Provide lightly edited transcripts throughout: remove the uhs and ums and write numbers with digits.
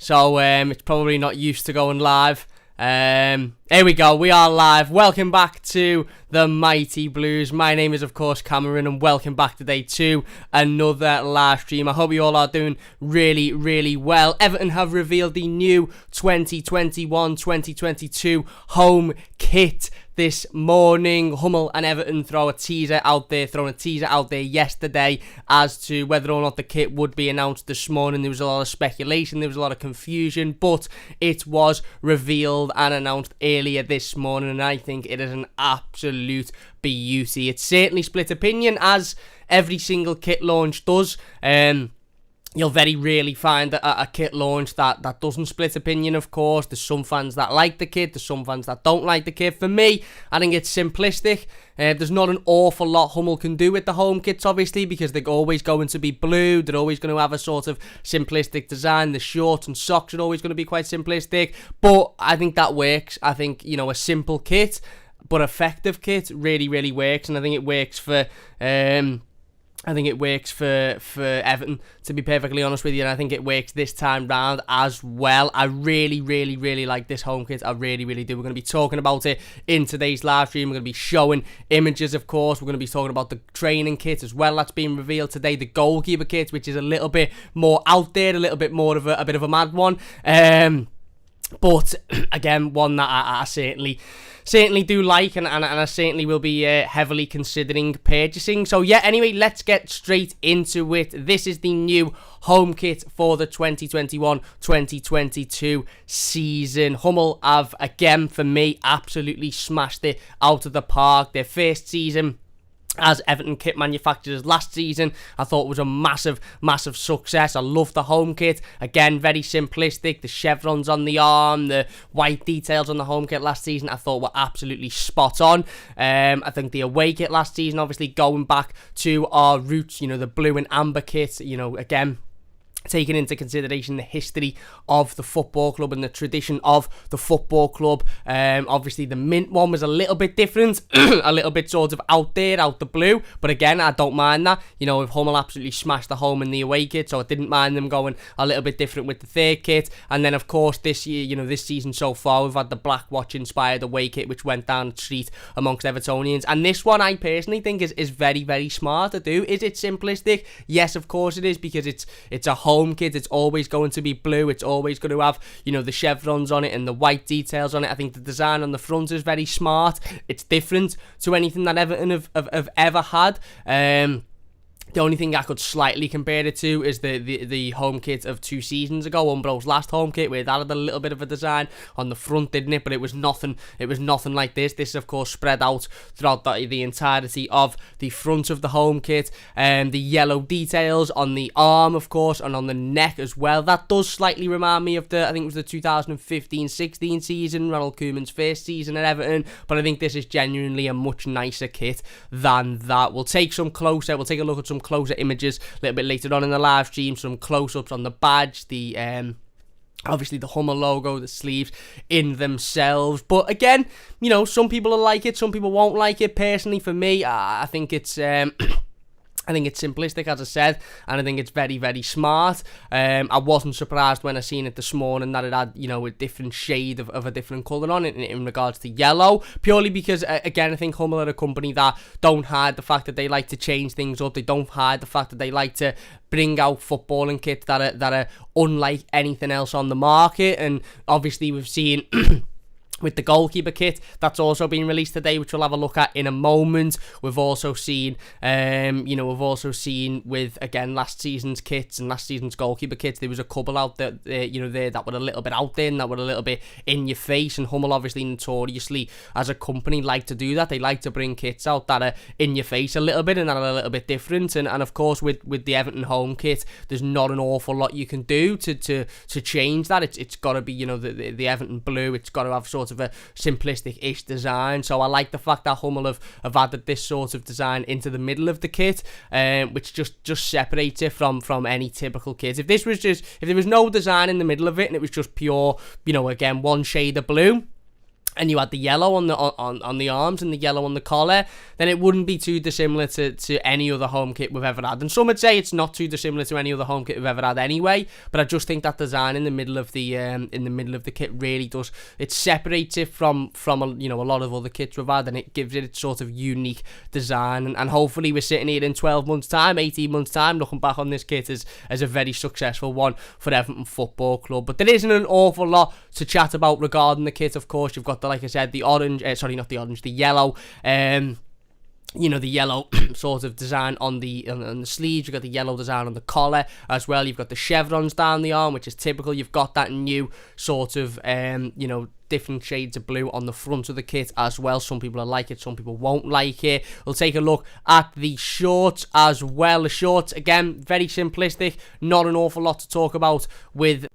so it's probably not used to going live. Here we go, we are live. Welcome back to the Mighty Blues. My name is of course Cameron, and welcome back today to another live stream. I hope you all are doing really well. Everton have revealed the new 2021-2022 home kit this morning. Hummel and Everton throwing a teaser out there yesterday as to whether or not the kit would be announced this morning. There was a lot of speculation, there was a lot of confusion, but it was revealed and announced earlier this morning, and I think it is an absolute beauty. It's certainly split opinion, as every single kit launch does. You'll very rarely find a kit launch that doesn't split opinion, of course. There's some fans that like the kit, there's some fans that don't like the kit. For me, I think it's simplistic. There's not an awful lot Hummel can do with the home kits, obviously, because they're always going to be blue. They're always going to have a sort of simplistic design. The shorts and socks are always going to be quite simplistic. But I think that works. I think, a simple kit, but effective kit really works. And I think it works for... for Everton, to be perfectly honest with you, and I think it works this time round as well. I really like this home kit. I really do. We're going to be talking about it in today's live stream. We're going to be showing images, of course. We're going to be talking about the training kit as well that's being revealed today. The goalkeeper kit, which is a little bit more out there, a little bit more of a bit of a mad one. But again, one that I certainly do like, and I certainly will be heavily considering purchasing. So yeah, anyway, let's get straight into it. This is the new home kit for the 2021-2022 season. Hummel have, again, for me, absolutely smashed it out of the park. Their first season as Everton kit manufacturers last season, I thought was a massive success. I love the home kit. Again, very simplistic. The chevrons on the arm, the white details on the home kit last season, I thought were absolutely spot on. I think the away kit last season, obviously going back to our roots, the blue and amber kit, again, taking into consideration the history of the football club and the tradition of the football club. Obviously the mint one was a little bit different, a little bit sort of out the blue, but again, I don't mind that. If Hummel absolutely smashed the home and the away kit, so I didn't mind them going a little bit different with the third kit. And then of course this year, this season so far, we've had the Black Watch inspired away kit, which went down the street amongst Evertonians. And this one I personally think is very smart to do. Is it simplistic? Yes, of course it is, because it's a home kit. It's always going to be blue. It's always going to have, the chevrons on it and the white details on it. I think the design on the front is very smart. It's different to anything that Everton have ever had. The only thing I could slightly compare it to is the home kit of 2 seasons ago, Umbro's last home kit, where it had a little bit of a design on the front, didn't it? But it was nothing like this. This is, of course, spread out throughout the entirety of the front of the home kit. The yellow details on the arm, of course, and on the neck as well. That does slightly remind me of I think it was the 2015-16 season, Ronald Koeman's first season at Everton. But I think this is genuinely a much nicer kit than that. We'll take a look at some closer images a little bit later on in the live stream, some close-ups on the badge, the obviously the Hummel logo, the sleeves in themselves. But again, some people will like it, some people won't like it. Personally, for me, I think it's simplistic, as I said, and I think it's very smart. I wasn't surprised when I seen it this morning that it had, a different shade of a different colour on it in regards to yellow, purely because, again, I think Hummel are a company that don't hide the fact that they like to change things up. They don't hide the fact that they like to bring out footballing kits that are unlike anything else on the market. And obviously we've seen with the goalkeeper kit that's also been released today, which we'll have a look at in a moment. We've also seen, with, again, last season's kits and last season's goalkeeper kits, there was a couple out there, there that were a little bit out there and that were a little bit in your face. And Hummel, obviously, notoriously, as a company, like to do that. They like to bring kits out that are in your face a little bit and that are a little bit different. And of course, with the Everton home kit, there's not an awful lot you can do to change that. It's got to be, the Everton blue. It's got to have sort of a simplistic-ish design. So I like the fact that Hummel have added this sort of design into the middle of the kit, which just separates it from any typical kit. If there was no design in the middle of it and it was just pure, again, one shade of blue, and you had the yellow on the arms and the yellow on the collar, then it wouldn't be too dissimilar to any other home kit we've ever had. And some would say it's not too dissimilar to any other home kit we've ever had anyway. But I just think that design in the middle of the kit really does, it separates it from a lot of other kits we've had, and it gives it its sort of unique design. And hopefully we're sitting here in 12 months time, 18 months time, looking back on this kit as a very successful one for Everton Football Club. But there isn't an awful lot to chat about regarding the kit. Of course, you've got like I said, the orange, the yellow, the yellow sort of design on the sleeves. You've got the yellow design on the collar as well. You've got the chevrons down the arm, which is typical. You've got that new sort of, different shades of blue on the front of the kit as well. Some people will like it, some people won't like it. We'll take a look at the shorts as well. The shorts, again, very simplistic. Not an awful lot to talk about with...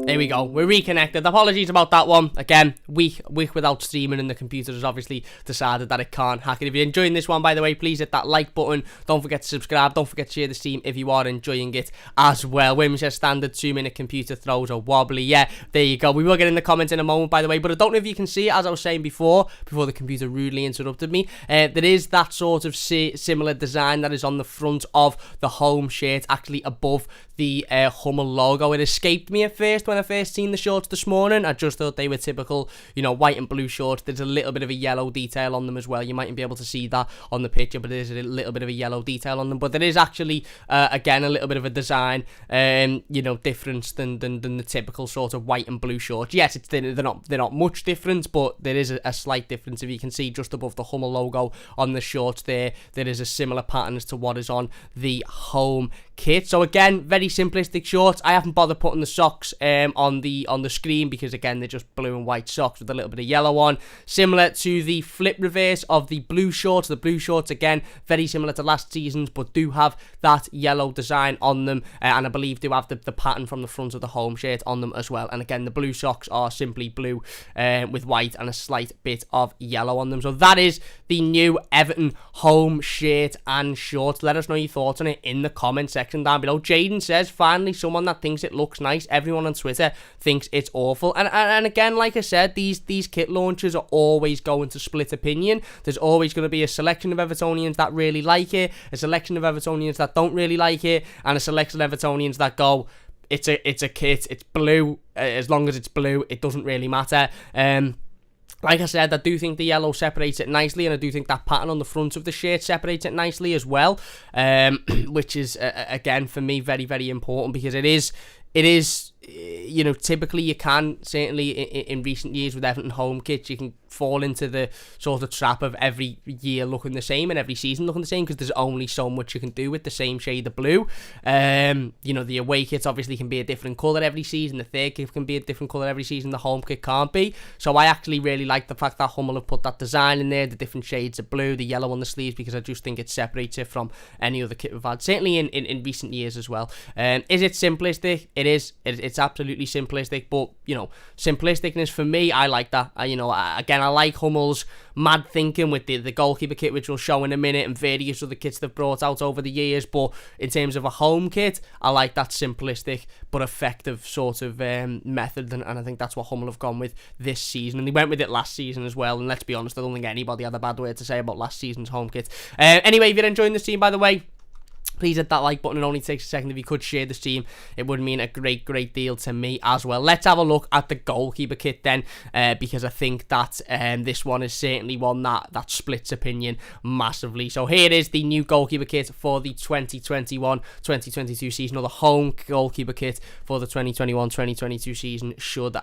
There we go, we're reconnected. Apologies about that one. Again, week without streaming, and the computer has obviously decided that it can't hack it. If you're enjoying this one, by the way, please hit that like button. Don't forget to subscribe. Don't forget to share the stream if you are enjoying it as well. Women's standard 2-minute computer throws are wobbly. Yeah, there you go. We will get in the comments in a moment, by the way, but I don't know if you can see it, as I was saying before the computer rudely interrupted me. There is that sort of similar design that is on the front of the home shirt, actually above the Hummel logo. It escaped me at first when I first seen the shorts this morning. I just thought they were typical, white and blue shorts. There's a little bit of a yellow detail on them as well. You mightn't be able to see that on the picture, but there's a little bit of a yellow detail on them. But there is actually, again, a little bit of a design, difference than the typical sort of white and blue shorts. Yes, they're not much different, but there is a slight difference. If you can see just above the Hummel logo on the shorts there is a similar pattern as to what is on the home kit. So again, very simplistic shorts. I haven't bothered putting the socks on the screen because again they're just blue and white socks with a little bit of yellow on, similar to the flip reverse of the blue shorts. The blue shorts, again, very similar to last season's, but do have that yellow design on them, and I believe do have the pattern from the front of the home shirt on them as well. And again, the blue socks are simply blue with white and a slight bit of yellow on them. So that is the new Everton home shirt and shorts. Let us know your thoughts on it in the comment section down below. Jaden says, finally someone that thinks it looks nice. Everyone on Twitter thinks it's awful. And again, like I said, these kit launches are always going to split opinion. There's always going to be a selection of Evertonians that really like it, a selection of Evertonians that don't really like it, and a selection of Evertonians that go, it's a kit, it's blue, as long as it's blue, it doesn't really matter. Like I said, I do think the yellow separates it nicely, and I do think that pattern on the front of the shirt separates it nicely as well, which is, again, for me, very, very important, because it is, typically you can, certainly in recent years with Everton home kits, you can fall into the sort of trap of every year looking the same and every season looking the same, because there's only so much you can do with the same shade of blue. The away kit obviously can be a different colour every season, the third kit can be a different colour every season, the home kit can't be. So I actually really like the fact that Hummel have put that design in there, the different shades of blue, the yellow on the sleeves, because I just think it separates it from any other kit we've had, certainly in recent years as well. Is it simplistic? It is. It's absolutely simplistic, but simplisticness for me, I like that. Again, I like Hummel's mad thinking with the goalkeeper kit, which we'll show in a minute, and various other kits they've brought out over the years. But in terms of a home kit, I like that simplistic but effective sort of method, and I think that's what Hummel have gone with this season, and they went with it last season as well. And let's be honest, I don't think anybody had a bad word to say about last season's home kit. Anyway, if you're enjoying the stream, by the way, please hit that like button. It only takes a second. If you could share the stream, it would mean a great deal to me as well. Let's have a look at the goalkeeper kit then, because I think that this one is certainly one that splits opinion massively. So here is the new goalkeeper kit for the 2021-2022 season, or the home goalkeeper kit for the 2021-2022 season, should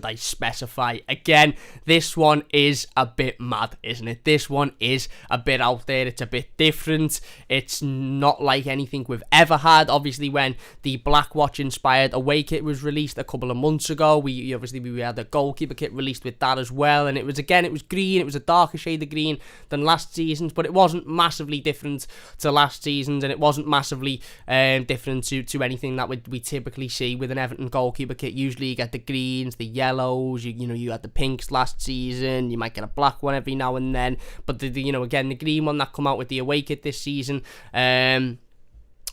I specify. Again, this one is a bit mad, isn't it? This one is a bit out there. It's a bit different. It's not like anything we've ever had. Obviously, when the Blackwatch inspired away kit was released a couple of months ago, we had the goalkeeper kit released with that as well, and it was green. It was a darker shade of green than last season's, but it wasn't massively different to last season's, and it wasn't massively different to anything that we typically see with an Everton goalkeeper kit. Usually you get the greens, the yellows, you had the pinks last season, you might get a black one every now and then, but again, the green one that come out with the away kit this season,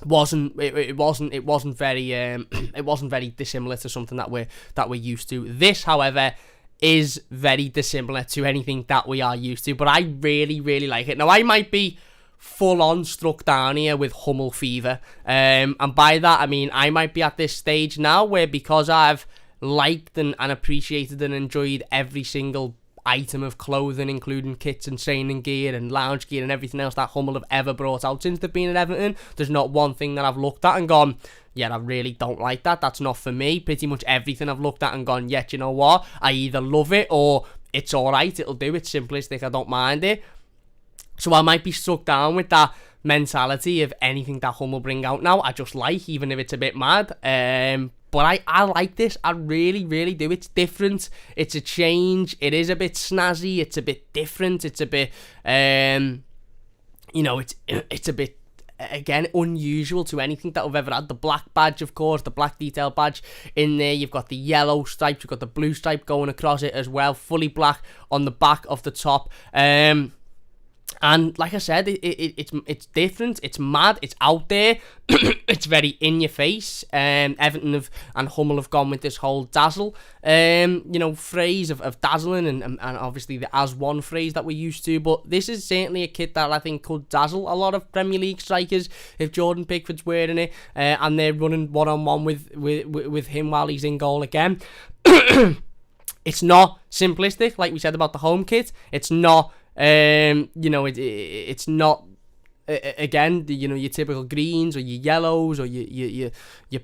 wasn't very it wasn't very dissimilar to something that we're used to. This, however, is very dissimilar to anything that we are used to, but I really like it. Now, I might be full on struck down here with Hummel fever, and by that I mean I might be at this stage now where, because I've liked and appreciated and enjoyed every single item of clothing, including kits and training gear and lounge gear and everything else that Hummel have ever brought out since they've been at Everton, there's not one thing that I've looked at and gone, yeah, I really don't like that, that's not for me. Pretty much everything I've looked at and gone, yeah, you know what, I either love it or it's alright, it'll do, it's simplistic, I don't mind it. So I might be struck down with that mentality of anything that Hummel bring out now, I just like, even if it's a bit mad. But I like this. I really do. It's different. It's a change. It is a bit snazzy. It's a bit different. It's a bit, it's a bit, again, unusual to anything that we've ever had. The black badge, of course, the black detail badge in there. You've got the yellow stripes. You've got the blue stripe going across it as well. Fully black on the back of the top. And like I said, it's different, it's mad, it's out there, it's very in your face. Everton and Hummel have gone with this whole dazzle, phrase of dazzling and obviously the as one phrase that we're used to. But this is certainly a kit that I think could dazzle a lot of Premier League strikers if Jordan Pickford's wearing it, and they're running one-on-one with him while he's in goal again. It's not simplistic, like we said about the home kit. It's not. It's not again your typical greens or your yellows or your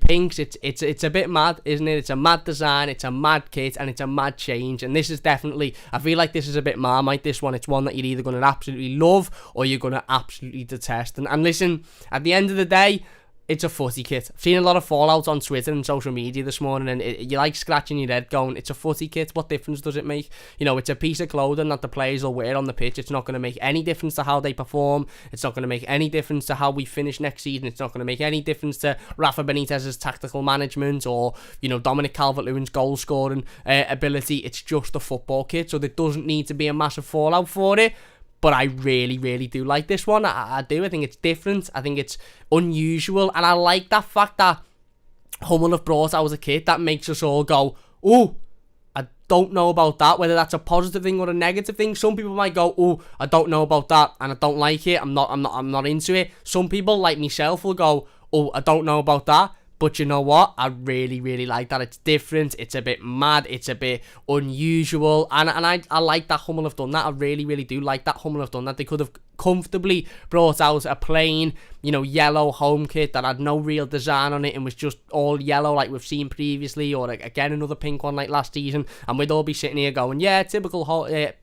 pinks. It's a bit mad, isn't it? It's a mad design, it's a mad kit, and it's a mad change. And this is definitely, I feel like this is a bit Marmite, this one. It's one that you're either going to absolutely love or you're going to absolutely detest. And listen, at the end of the day, it's a footy kit. I've seen a lot of fallout on Twitter and social media this morning, and you're like scratching your head going, it's a footy kit, what difference does it make? It's a piece of clothing that the players will wear on the pitch. It's not going to make any difference to how they perform. It's not going to make any difference to how we finish next season. It's not going to make any difference to Rafa Benitez's tactical management or, Dominic Calvert-Lewin's goal scoring ability. It's just a football kit, so there doesn't need to be a massive fallout for it. But I really do like this one. I do. I think it's different. I think it's unusual. And I like that fact that Hummel have brought out a kit that makes us all go, oh, I don't know about that. Whether that's a positive thing or a negative thing. Some people might go, oh, I don't know about that and I don't like it. I'm not into it. Some people, like myself, will go, oh, I don't know about that. But you know what? I really like that. It's different. It's a bit mad. It's a bit unusual. And I like that Hummel have done that. I really do like that Hummel have done that. They could have comfortably brought out a plain, yellow home kit that had no real design on it and was just all yellow like we've seen previously, or again another pink one like last season, and we'd all be sitting here going, yeah, typical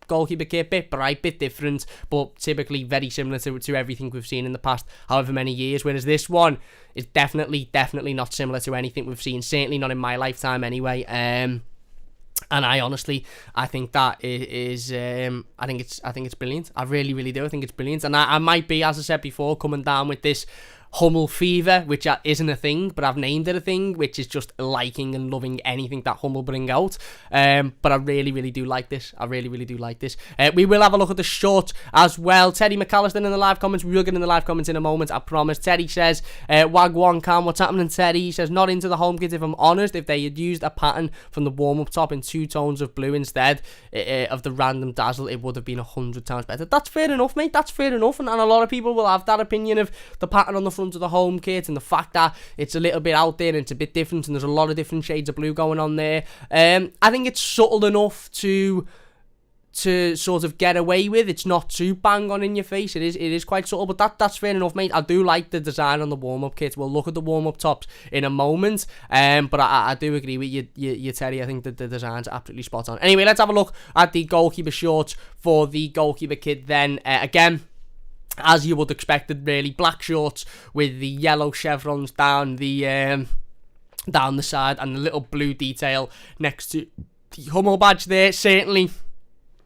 goalkeeper kit, bit bright, bit different, but typically very similar to everything we've seen in the past however many years, whereas this one is definitely not similar to anything we've seen, certainly not in my lifetime anyway. And I think that is, I think it's brilliant. I really do. I think it's brilliant. And I might be, as I said before, coming down with this Hummel fever, which isn't a thing, but I've named it a thing, which is just liking and loving anything that Hummel bring out. But I really do like this. I really do like this. We will have a look at the short as well. Teddy McAllister in the live comments. We will get in the live comments in a moment, I promise. Teddy says, Wagwan Cam, what's happening, Teddy? He says, not into the home kit, if I'm honest. If they had used a pattern from the warm-up top in 2 tones of blue instead of the random dazzle, it would have been 100 times better. That's fair enough, mate. That's fair enough. And a lot of people will have that opinion of the pattern on the front of the home kit and the fact that it's a little bit out there and it's a bit different and there's a lot of different shades of blue going on there. I think it's subtle enough to sort of get away with. It's not too bang on in your face. It is quite subtle, but that's fair enough, mate. I do like the design on the warm-up kit. We'll look at the warm-up tops in a moment, but I do agree with you, Terry. I think that the design's absolutely spot on. Anyway, let's have a look at the goalkeeper shorts for the goalkeeper kit then. Again, as you would expect, really, black shorts with the yellow chevrons down the side and the little blue detail next to the Hummel badge there. Certainly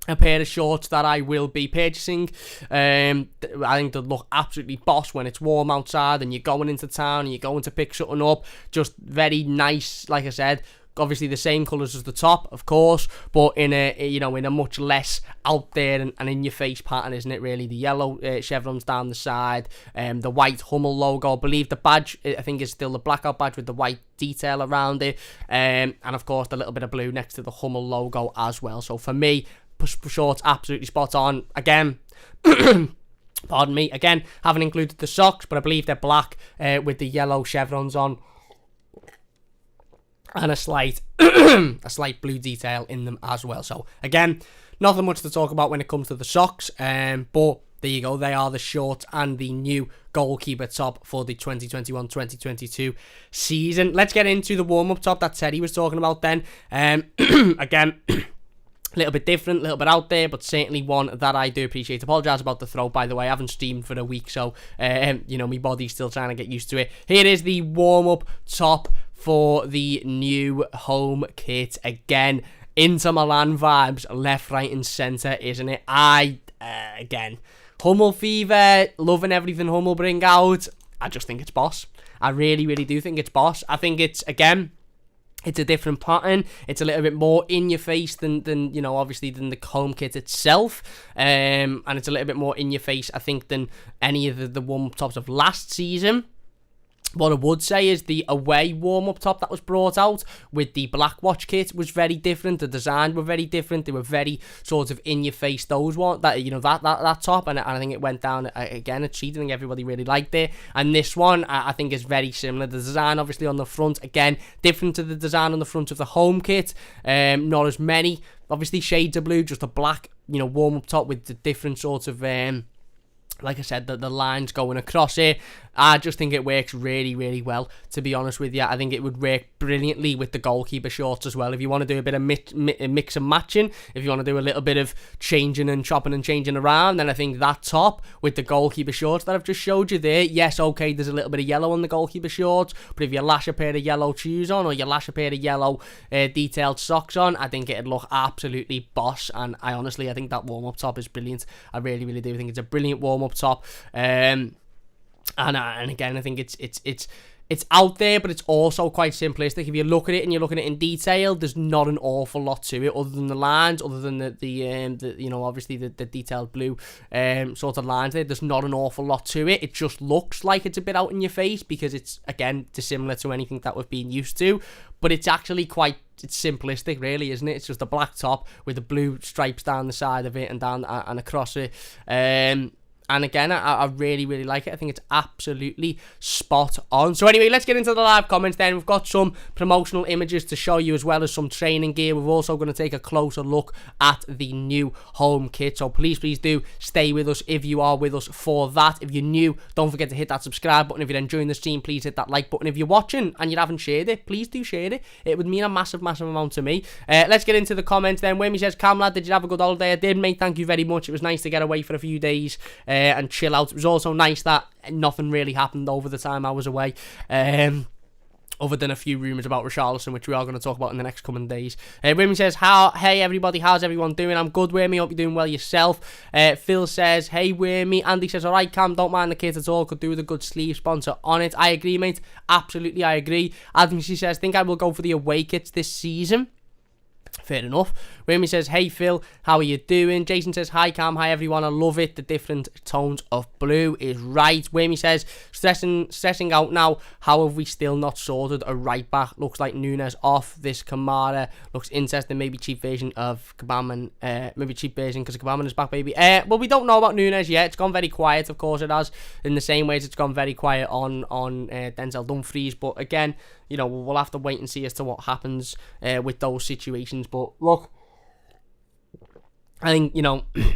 a pair of shorts that I will be purchasing. I think they look absolutely boss when it's warm outside and you're going into town and you're going to pick something up. Just very nice, like I said, obviously the same colours as the top, of course, but in a much less out there and in your face pattern, isn't it? Really, the yellow chevrons down the side, the white Hummel logo. I believe the badge, I think, is still the blackout badge with the white detail around it, and of course the little bit of blue next to the Hummel logo as well. So for me, shorts absolutely spot on. Again. Pardon me. Again, haven't included the socks, but I believe they're black with the yellow chevrons on, and a slight blue detail in them as well. So again, nothing much to talk about when it comes to the socks, but there you go. They are the shorts and the new goalkeeper top for the 2021-2022 season. Let's get into the warm-up top that Teddy was talking about then. Again, a little bit different, a little bit out there, but certainly one that I do appreciate. Apologise about the throat, by the way. I haven't steamed for a week, so, my body's still trying to get used to it. Here is the warm-up top for the new home kit. Again, Inter Milan vibes, left, right, and centre, isn't it? Again, Hummel fever, loving everything Hummel bring out. I just think it's boss. I really, really do think it's boss. I think it's, again, it's a different pattern. It's a little bit more in your face than obviously than the home kit itself. And it's a little bit more in your face, I think, than any of the warm-up tops of last season. What I would say is the away warm-up top that was brought out with the Black Watch kit was very different. The design were very different. They were very sort of in your face. Those one that top, and I think it went down again a treat. I think everybody really liked it. And this one I think is very similar. The design obviously on the front, again, different to the design on the front of the home kit. Not as many obviously shades of blue, just a black warm-up top with the different sorts of like I said, the lines going across it. I just think it works really, really well, to be honest with you. I think it would work brilliantly with the goalkeeper shorts as well. If you want to do a bit of mix and matching, if you want to do a little bit of changing and chopping and changing around, then I think that top with the goalkeeper shorts that I've just showed you there, yes, okay, there's a little bit of yellow on the goalkeeper shorts, but if you lash a pair of yellow shoes on, or you lash a pair of yellow detailed socks on, I think it'd look absolutely boss. And I think that warm-up top is brilliant. I really, really do think it's a brilliant warm-up top. And again, I think it's out there, but it's also quite simplistic. If you look at it and you're looking at it in detail, there's not an awful lot to it other than the lines, other than the obviously the detailed blue sort of lines there. There's not an awful lot to it. It just looks like it's a bit out in your face because it's, again, dissimilar to anything that we've been used to, but it's actually it's simplistic, really, isn't it? It's just a black top with the blue stripes down the side of it and down and across it. And again, I really, really like it. I think it's absolutely spot on. So anyway, let's get into the live comments then. We've got some promotional images to show you as well as some training gear. We're also going to take a closer look at the new home kit. So please do stay with us if you are with us for that. If you're new, don't forget to hit that subscribe button. If you're enjoying the stream, please hit that like button. If you're watching and you haven't shared it, please do share it. It would mean a massive, massive amount to me. Let's get into the comments then. Whammy says, Cam lad, did you have a good holiday? I did, mate. Thank you very much. It was nice to get away for a few days and chill out. It was also nice that nothing really happened over the time I was away, other than a few rumours about Richarlison, which we are going to talk about in the next coming days. Whammy says, hey everybody, how's everyone doing? I'm good, Whammy, hope you're doing well yourself. Phil says, hey Whammy. Andy says, alright Cam, don't mind the kit at all, could do with a good sleeve sponsor on it. I agree, mate, absolutely I agree. Adam, she says, think I will go for the away kits this season. Fair enough. Remy says, hey Phil, how are you doing? Jason says, hi Cam, hi everyone, I love it. The different tones of blue is right. Remy says, stressing out now, how have we still not sorted a right back? Looks like Nunes off. This Kamara looks interesting. Maybe cheap version of Kabaman. Maybe cheap version because Kabaman is back, baby. Well, we don't know about Nunes yet. It's gone very quiet, of course it has. In the same way as it's gone very quiet on Denzel Dumfries. But again, we'll have to wait and see as to what happens with those situations. But look, I think, the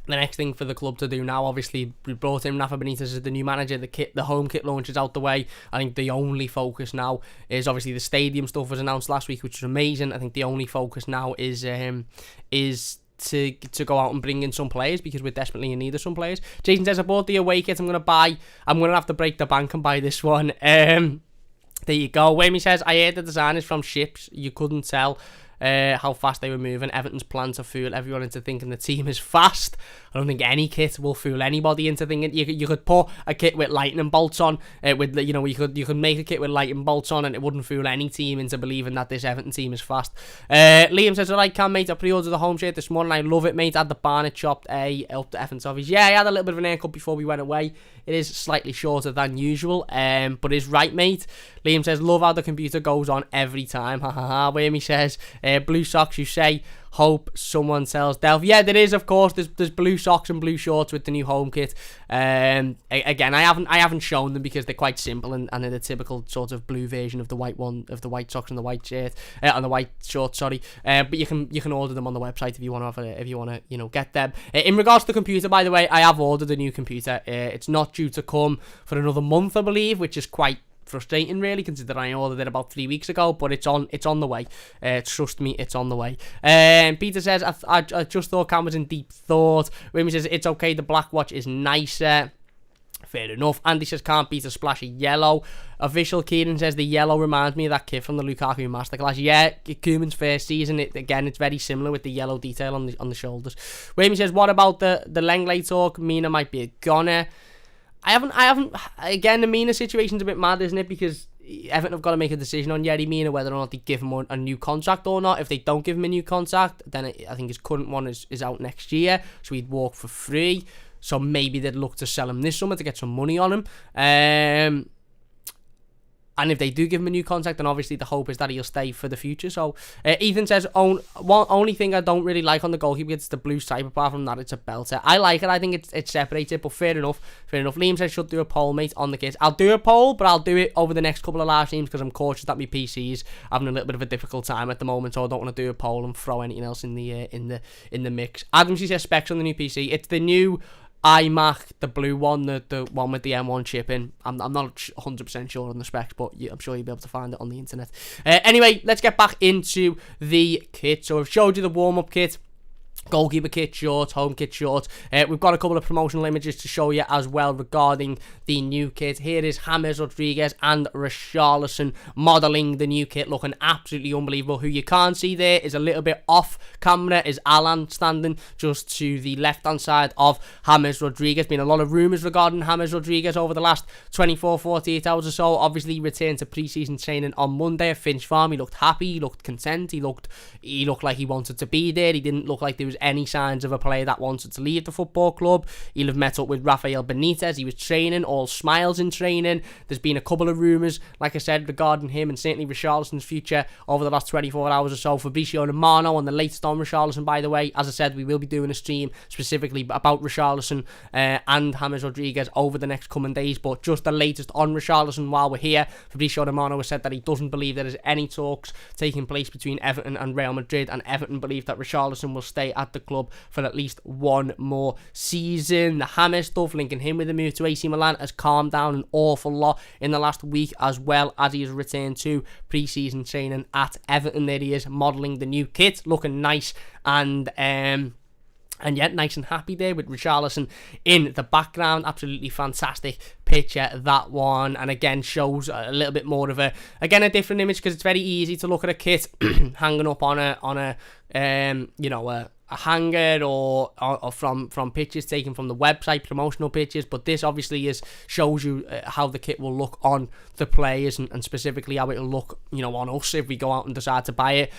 next thing for the club to do now, obviously, we brought in Rafa Benitez as the new manager. The home kit launch is out the way. I think the only focus now is obviously the stadium stuff was announced last week, which was amazing. I think the only focus now is to go out and bring in some players because we're desperately in need of some players. Jason says, I bought the away kit. I'm going to have to break the bank and buy this one. There you go. Whammy says, I heard the design is from ships. You couldn't tell. how fast they were moving. Everton's plan to fool everyone into thinking the team is fast. I don't think any kit will fool anybody into thinking. You could put a kit with lightning bolts on, you could make a kit with lightning bolts on, and it wouldn't fool any team into believing that this Everton team is fast. Liam says, alright, Cam, mate, I pre-ordered the home shirt this morning. I love it, mate. I had the Barnet chopped up to Everton's office. Yeah, I had a little bit of an haircut before we went away. It is slightly shorter than usual, but it's right, mate. Liam says, love how the computer goes on every time. Ha ha ha. Whammy says, blue socks, you say, hope someone sells Delph. Yeah, there is, of course. There's blue socks and blue shorts with the new home kit. Again, I haven't shown them because they're quite simple and they're the typical sort of blue version of the white one, of the white socks and the white shirt, and the white shorts. Sorry, but you can order them on the website if you want to get them. In regards to the computer, by the way, I have ordered a new computer. It's not due to come for another month, I believe, which is quite frustrating, really, considering I ordered it about 3 weeks ago, but it's on the way. Trust me, it's on the way. Peter says, I just thought Cam was in deep thought. Wimmy says, it's okay, the black watch is nicer. Fair enough. Andy says, can't beat a splash of yellow. Official Kieran says, the yellow reminds me of that kit from the Lukaku Masterclass. Yeah, Koeman's first season, it's very similar with the yellow detail on the shoulders. Wimmy says, what about the Lenglet talk? Mina might be a goner. I haven't. Again, the Mina situation's a bit mad, isn't it? Because Everton have got to make a decision on Yerry Mina, whether or not they give him a new contract or not. If they don't give him a new contract, then I think his current one is out next year, so he'd walk for free. So maybe they'd look to sell him this summer to get some money on him. And if they do give him a new contract, then obviously the hope is that he'll stay for the future. So Ethan says, only thing I don't really like on the goalkeeper is the blue stripe. Apart from that, it's a belter. I like it. I think it's separated, but fair enough. Liam says, should do a poll, mate, on the kit. I'll do a poll, but I'll do it over the next couple of live streams because I'm cautious that my PC is having a little bit of a difficult time at the moment, so I don't want to do a poll and throw anything else in the mix. Adam says specs on the new PC. It's the new iMac, the blue one, the one with the M1 chip in. I'm not 100% sure on the specs, but I'm sure you'll be able to find it on the internet. Anyway, let's get back into the kit. So I've showed you the warm-up kit. Goalkeeper kit short, home kit short. We've got a couple of promotional images to show you as well regarding the new kit. Here is James Rodriguez and Richarlison modelling the new kit, looking absolutely unbelievable. Who you can't see there is a little bit off camera is Alan, standing just to the left hand side of James Rodriguez. Been a lot of rumours regarding James Rodriguez over the last 24-48 hours or so. Obviously he returned to pre-season training on Monday at Finch Farm. He looked happy, he looked content, he looked like he wanted to be there. He didn't look like there was any signs of a player that wanted to leave the football club. He'll have met up with Rafael Benitez. He was training, all smiles in training. There's been a couple of rumours, like I said, regarding him and certainly Richarlison's future over the last 24 hours or so. Fabrizio Romano on the latest on Richarlison, by the way. As I said, we will be doing a stream specifically about Richarlison and James Rodriguez over the next coming days, but just the latest on Richarlison while we're here. Fabrizio Romano has said that he doesn't believe there is any talks taking place between Everton and Real Madrid, and Everton believe that Richarlison will stay at the club for at least one more season. The James stuff linking him with the move to AC Milan has calmed down an awful lot in the last week, as well as he has returned to pre-season training at Everton. There he is, modelling the new kit, looking nice and yet nice and happy there with Richarlison in the background. Absolutely fantastic picture, that one, and again shows a little bit more of a different image, because it's very easy to look at a kit hanging up on a hanger or from pictures taken from the website, promotional pictures, but this obviously shows you how the kit will look on the players and specifically how it will look on us if we go out and decide to buy it.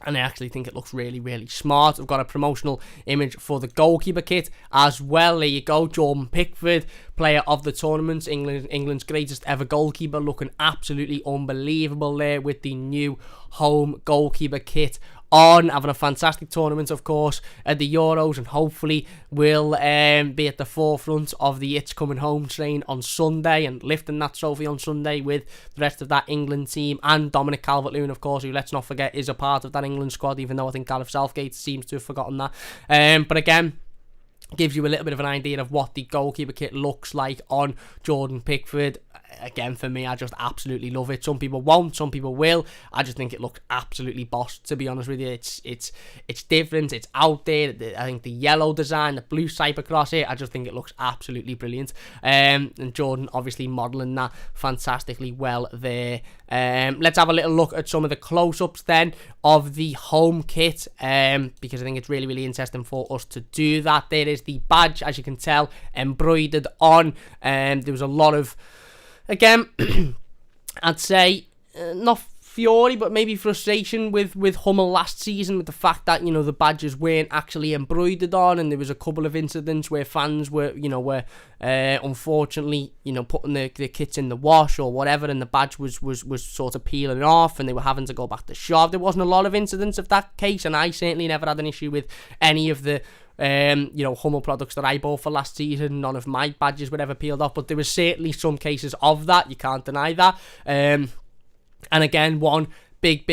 And I actually think it looks really, really smart. I've got a promotional image for the goalkeeper kit as well. There you go. Jordan Pickford, player of the tournament, England's greatest ever goalkeeper, looking absolutely unbelievable there with the new home goalkeeper kit on, having a fantastic tournament, of course, at the Euros, and hopefully will be at the forefront of the It's Coming Home train on Sunday and lifting that trophy on Sunday with the rest of that England team, and Dominic Calvert-Lewin, of course, who, let's not forget, is a part of that England squad, even though I think Gareth Southgate seems to have forgotten that. But again, gives you a little bit of an idea of what the goalkeeper kit looks like on Jordan Pickford. again, for me, I just absolutely love it. Some people won't, some people will. I just think it looks absolutely boss, to be honest with you. It's different, it's out there. I think the yellow design, the blue stripe across it, I just think it looks absolutely brilliant. And Jordan obviously modelling that fantastically well there. Let's have a little look at some of the close-ups then of the home kit, because I think it's really, really interesting for us to do that. There is the badge, as you can tell, embroidered on. There was a lot of, again, I'd say, not fury, but maybe frustration with Hummel last season, with the fact that, you know, the badges weren't actually embroidered on, and there was a couple of incidents where fans were unfortunately, you know, putting the kits in the wash or whatever, and the badge was sort of peeling off, and they were having to go back to shop. There wasn't a lot of incidents of that case, and I certainly never had an issue with any of the Hummel products that I bought for last season. None of my badges were ever peeled off, but there was certainly some cases of that. You can't deny that. And again, one big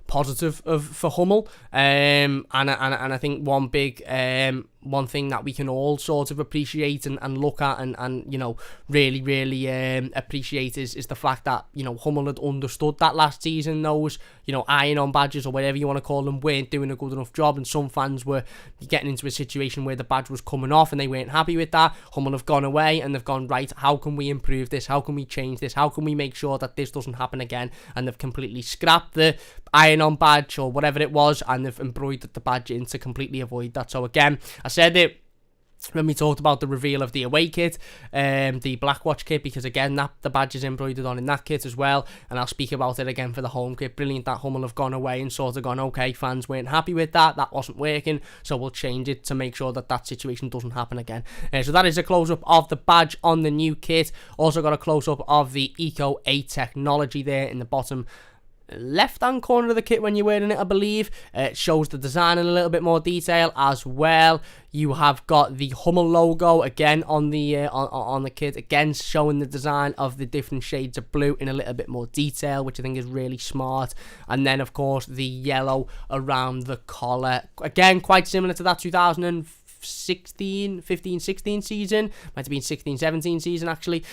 positive for Hummel, and I think one big one thing that we can all sort of appreciate and look at and you know, really appreciate is the fact that, you know, Hummel had understood that last season those, you know, iron-on badges or whatever you want to call them weren't doing a good enough job, and some fans were getting into a situation where the badge was coming off and they weren't happy with that. Hummel have gone away and they've gone, right, how can we improve this? How can we change this? How can we make sure that this doesn't happen again? And they've completely scrapped the iron-on badge or whatever it was, and they've embroidered the badge in to completely avoid that. So again, I said it when we talked about the reveal of the away kit, the Blackwatch kit, because again, that the badge is embroidered on in that kit as well, and I'll speak about it again for the home kit. Brilliant that Hummel have gone away and sort of gone, okay, fans weren't happy with that wasn't working, so we'll change it to make sure that situation doesn't happen again. So that is a close-up of the badge on the new kit. Also got a close-up of the Eco 8 technology there in the bottom left-hand corner of the kit when you're wearing it, I believe. It shows the design in a little bit more detail as well. You have got the Hummel logo again on the kit, again showing the design of the different shades of blue in a little bit more detail, which I think is really smart. And then, of course, the yellow around the collar, again quite similar to that 2015-16 season. Might have been 16-17 season actually.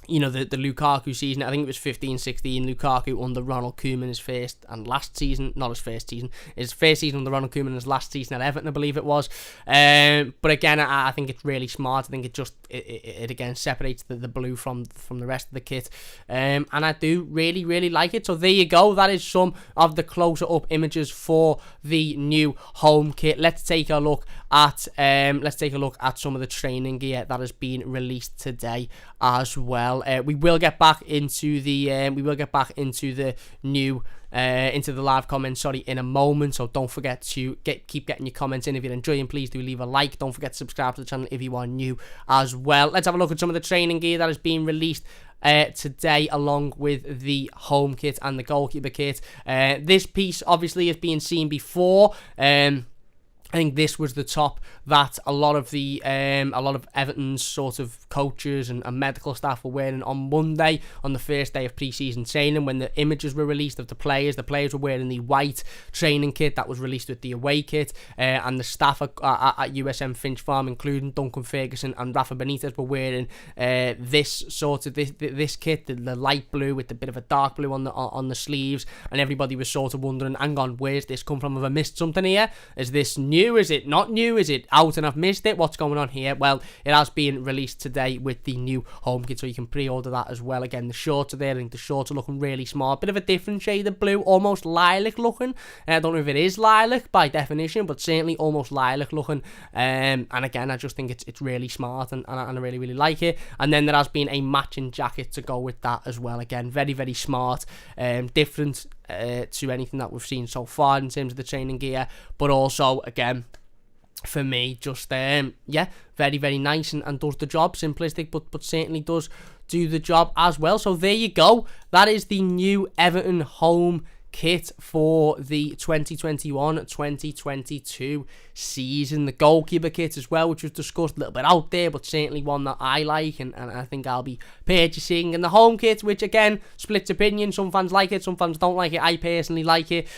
You know, the Lukaku season, I think it was 15-16, Lukaku under Ronald Koeman his first and last season, not his first season, his first season under Ronald Koeman, his last season at Everton, I believe it was. But again, I think it's really smart. I think it just, it again separates the blue from the rest of the kit. And I do really like it. So there you go. That is some of the closer up images for the new home kit. Let's take a look at some of the training gear that has been released today as well. We will get back into the new into the live comments, in a moment. So don't forget to keep getting your comments in. If you're enjoying, please do leave a like. Don't forget to subscribe to the channel if you are new as well. Let's have a look at some of the training gear that has been released today, along with the home kit and the goalkeeper kit. This piece obviously has been seen before. I think this was the top that a lot of Everton's sort of coaches and medical staff were wearing on Monday, on the first day of pre-season training, when the images were released of the players. The players were wearing the white training kit that was released with the away kit, and the staff at USM Finch Farm, including Duncan Ferguson and Rafa Benitez, were wearing this kit, the light blue with a bit of a dark blue on the sleeves, and everybody was sort of wondering, hang on, where's this come from? Have I missed something here? Is this new? Is it not new? Is it out and I've missed it? What's going on here? Well, it has been released today with the new home kit, so you can pre-order that as well. Again, the shorts are there. I think the shorts are looking really smart. Bit of a different shade of blue, almost lilac looking. I don't know if it is lilac by definition, but certainly almost lilac looking. And again, I just think it's really smart, and I really like it. And then there has been a matching jacket to go with that as well. Again, very smart, different to anything that we've seen so far in terms of the training gear, but also, again, for me, just very nice and does the job. Simplistic, but certainly does do the job as well. So there you go. That is the new Everton home kit for the 2021-2022 season. The goalkeeper kit as well, which was discussed a little bit out there, but certainly one that I like and I think I'll be purchasing. And the home kit, which again, splits opinion. Some fans like it, some fans don't like it. I personally like it.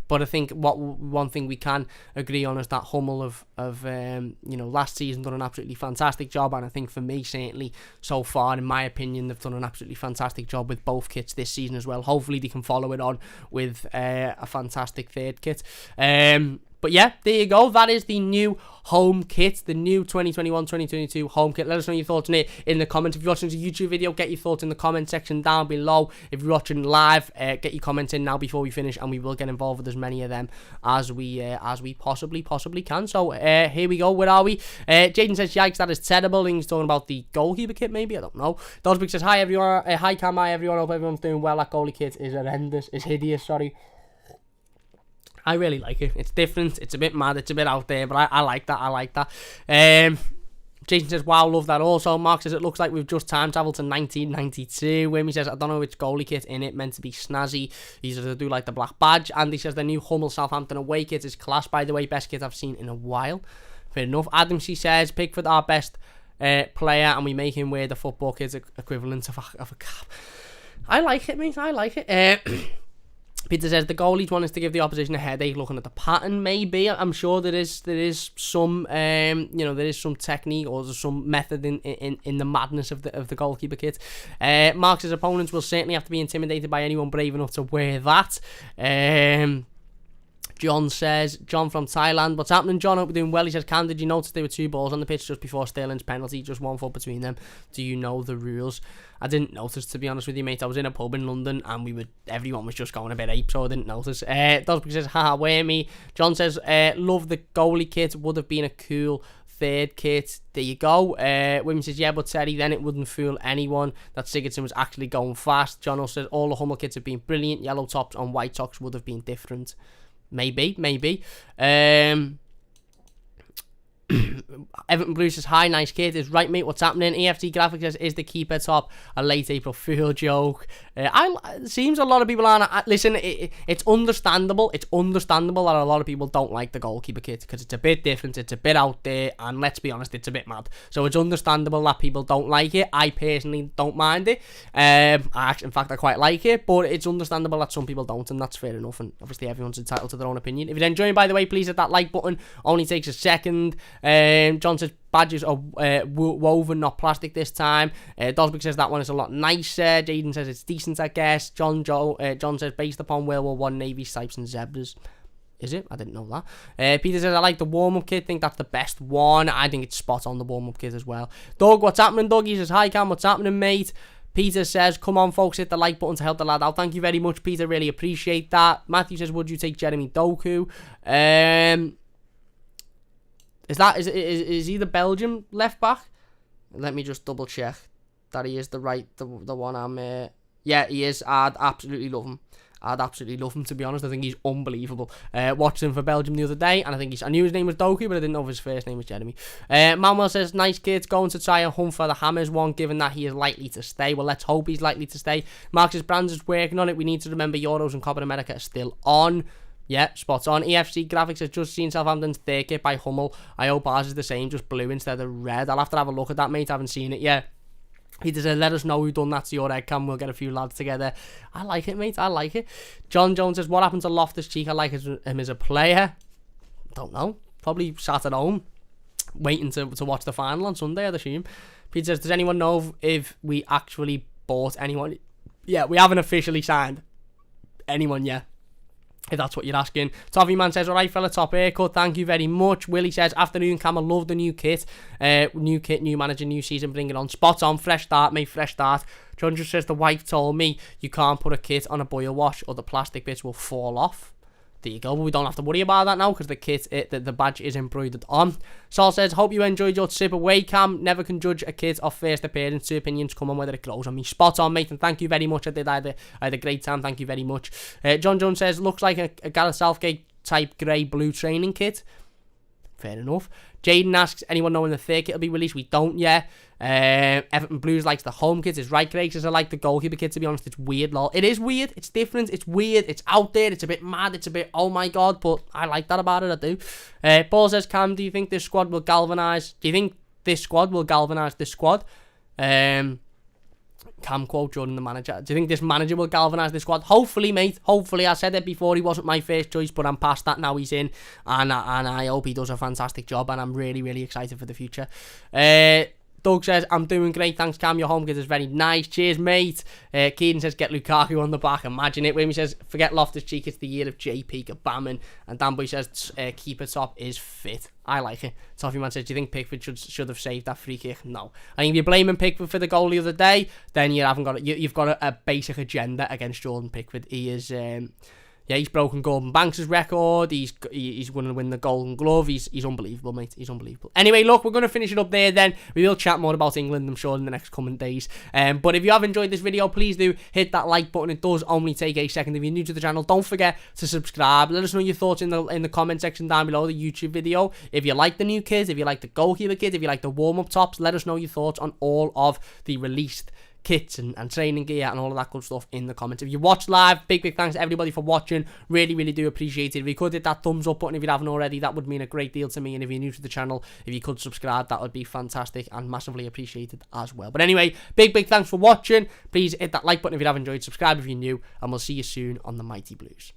But I think one thing we can agree on is that Hummel of last season done an absolutely fantastic job, and I think for me certainly so far, in my opinion, they've done an absolutely fantastic job with both kits this season as well. Hopefully they can follow it on with a fantastic third kit. But yeah, there you go. That is the new home kit, the new 2021-2022 home kit. Let us know your thoughts on it in the comments. If you're watching this YouTube video, get your thoughts in the comment section down below. If you're watching live, get your comments in now before we finish, and we will get involved with as many of them as we possibly can. So here we go. Where are we? Jaden says, "Yikes, that is terrible." He's talking about the goalkeeper kit, maybe. I don't know. Dosbig says, "Hi everyone. Hi Cam. Hi everyone. Hope everyone's doing well. That goalie kit is horrendous. It's hideous. Sorry." I really like it. It's different. It's a bit mad. It's a bit out there, but I like that. I like that. Jason says, "Wow, love that." Also, Mark says, "It looks like we've just time travelled to 1992. Wimmy says, "I don't know which goalie kit in it, meant to be snazzy." He says, "I do like the black badge." Andy says, "The new Hummel Southampton away kit is class, by the way. Best kit I've seen in a while." Fair enough. Adam, she says, "Pickford our best player, and we make him wear the football kit's equivalent of a cap." I like it, mate. I like it. Peter says, "The goalies want us to give the opposition a headache looking at the pattern." Maybe. I'm sure there is some there is some technique or there's some method in the madness of the goalkeeper kit. Mark's opponents will certainly have to be intimidated by anyone brave enough to wear that. John says, John from Thailand, "What's happening, John? Hope you're doing well." He says, "Cam, did you notice there were two balls on the pitch just before Sterling's penalty, just 1 foot between them? Do you know the rules?" I didn't notice, to be honest with you, mate. I was in a pub in London and everyone was just going a bit ape, so I didn't notice. Dosby says, "Haha, wear me." John says, "Love the goalie kit. Would have been a cool third kit." There you go. Women says, "Yeah, but Terry, then it wouldn't fool anyone that Sigurdsson was actually going fast." John also says, "All the Hummel kits have been brilliant. Yellow tops on white socks would have been different." Maybe. Everton Blues says, "Hi, nice kid." Is right, mate. What's happening? EFT Graphics says, "Is the keeper top a late April Fool joke?" It seems a lot of people aren't. Listen, it's understandable. It's understandable that a lot of people don't like the goalkeeper kit because it's a bit different. It's a bit out there, and let's be honest, it's a bit mad. So it's understandable that people don't like it. I personally don't mind it. In fact, I quite like it, but it's understandable that some people don't, and that's fair enough. And obviously, everyone's entitled to their own opinion. If you're enjoying, by the way, please hit that like button. Only takes a second. John says, "Badges are woven, not plastic this time." Dosbig says, "That one is a lot nicer." Jaden says, "It's decent, I guess." John says, "Based upon World War One Navy stripes and zebras." Is it? I didn't know that. Peter says, "I like the warm-up kit. I think that's the best one." I think it's spot on, the warm-up kit as well. Doug, what's happening, Doug? He says, "Hi, Cam, what's happening, mate?" Peter says, "Come on, folks, hit the like button to help the lad out." Thank you very much, Peter. Really appreciate that. Matthew says, "Would you take Jeremy Doku?" Is he the Belgium left back? Let me just double check that he is the one I'm. Yeah, he is. I'd absolutely love him. To be honest. I think he's unbelievable. Watched him for Belgium the other day, and I knew his name was Doku, but I didn't know if his first name was Jeremy. Manuel says, "Nice kids, going to try and hunt for the Hammers one, given that he is likely to stay." Well, let's hope he's likely to stay. Mark says, "Brands is working on it. We need to remember Euros and Copa America are still on." Yeah, spot on. EFC Graphics has just seen Southampton's third kit by Hummel. I hope ours is the same, just blue instead of red. I'll have to have a look at that, mate. I haven't seen it yet. He said, "Let us know who done that to your egg cam. We'll get a few lads together." I like it, mate. I like it. John Jones says, "What happened to Loftus-Cheek? I like him as a player." Don't know. Probably sat at home waiting to watch the final on Sunday, I'd assume. Peter says, "Does anyone know if we actually bought anyone?" Yeah, we haven't officially signed anyone yet, if that's what you're asking. Toffee Man says, "Alright fella, top haircut, thank you very much." Willie says, "Afternoon Cam, I love the new kit. New kit, new manager, new season, bring it on." Spot on, fresh start, mate, fresh start. John just says, "The wife told me you can't put a kit on a boil wash or the plastic bits will fall off." There you go, but we don't have to worry about that now because the kit, the badge is embroidered on. Saul says, "Hope you enjoyed your trip away, Cam. Never can judge a kit off first appearance. 2 opinions come on whether it grows on me." Spot on, mate, and thank you very much. I had a great time. Thank you very much. John Jones says, "Looks like a Gareth Southgate type grey blue training kit." Fair enough. Jaden asks, "Anyone know when the third kit will be released?" We don't yet. Everton Blues likes the home kit. Is right, Greg says, "I like the goalkeeper kit, to be honest. It's weird, lol." It is weird. It's different. It's weird. It's out there. It's a bit mad. It's a bit, oh my god, but I like that about it. I do. Paul says, "Cam, do you think this squad will galvanise? Do you think this squad will galvanise this squad?" Cam quote Jordan, the manager. Do you think this manager will galvanise the squad? Hopefully, mate. Hopefully. I said it before, he wasn't my first choice, but I'm past that now. He's in, and I hope he does a fantastic job, and I'm really, really excited for the future. Doug says, I'm doing great, thanks Cam, your home kit is very nice, cheers mate. Keaton says, get Lukaku on the back, imagine it. Wimmy says, forget Loftus-Cheek, it's the year of JP Gabaman. And Danboy says, keeper top is fit. I like it. Toffee Man says, do you think Pickford should have saved that free kick? No. I think if you're blaming Pickford for the goal the other day, then you've got a basic agenda against Jordan Pickford. He is... he's broken Gordon Banks' record. He's going to win the Golden Glove. He's unbelievable, mate. He's unbelievable. Anyway, look, we're going to finish it up there then. We will chat more about England, I'm sure, in the next coming days. But if you have enjoyed this video, please do hit that like button. It does only take a second. If you're new to the channel, don't forget to subscribe. Let us know your thoughts in the comment section down below the YouTube video. If you like the new kit, if you like the Goalkeeper Kit, if you like the warm-up tops, let us know your thoughts on all of the released kits and training gear and all of that good stuff in the comments. If you watch live, big thanks to everybody for watching. Really, really do appreciate it. If you could hit that thumbs up button if you haven't already, that would mean a great deal to me. And if you're new to the channel, if you could subscribe, that would be fantastic and massively appreciated as well. But anyway, big thanks for watching. Please hit that like button if you have enjoyed, subscribe if you're new, and we'll see you soon on the Mighty Blues.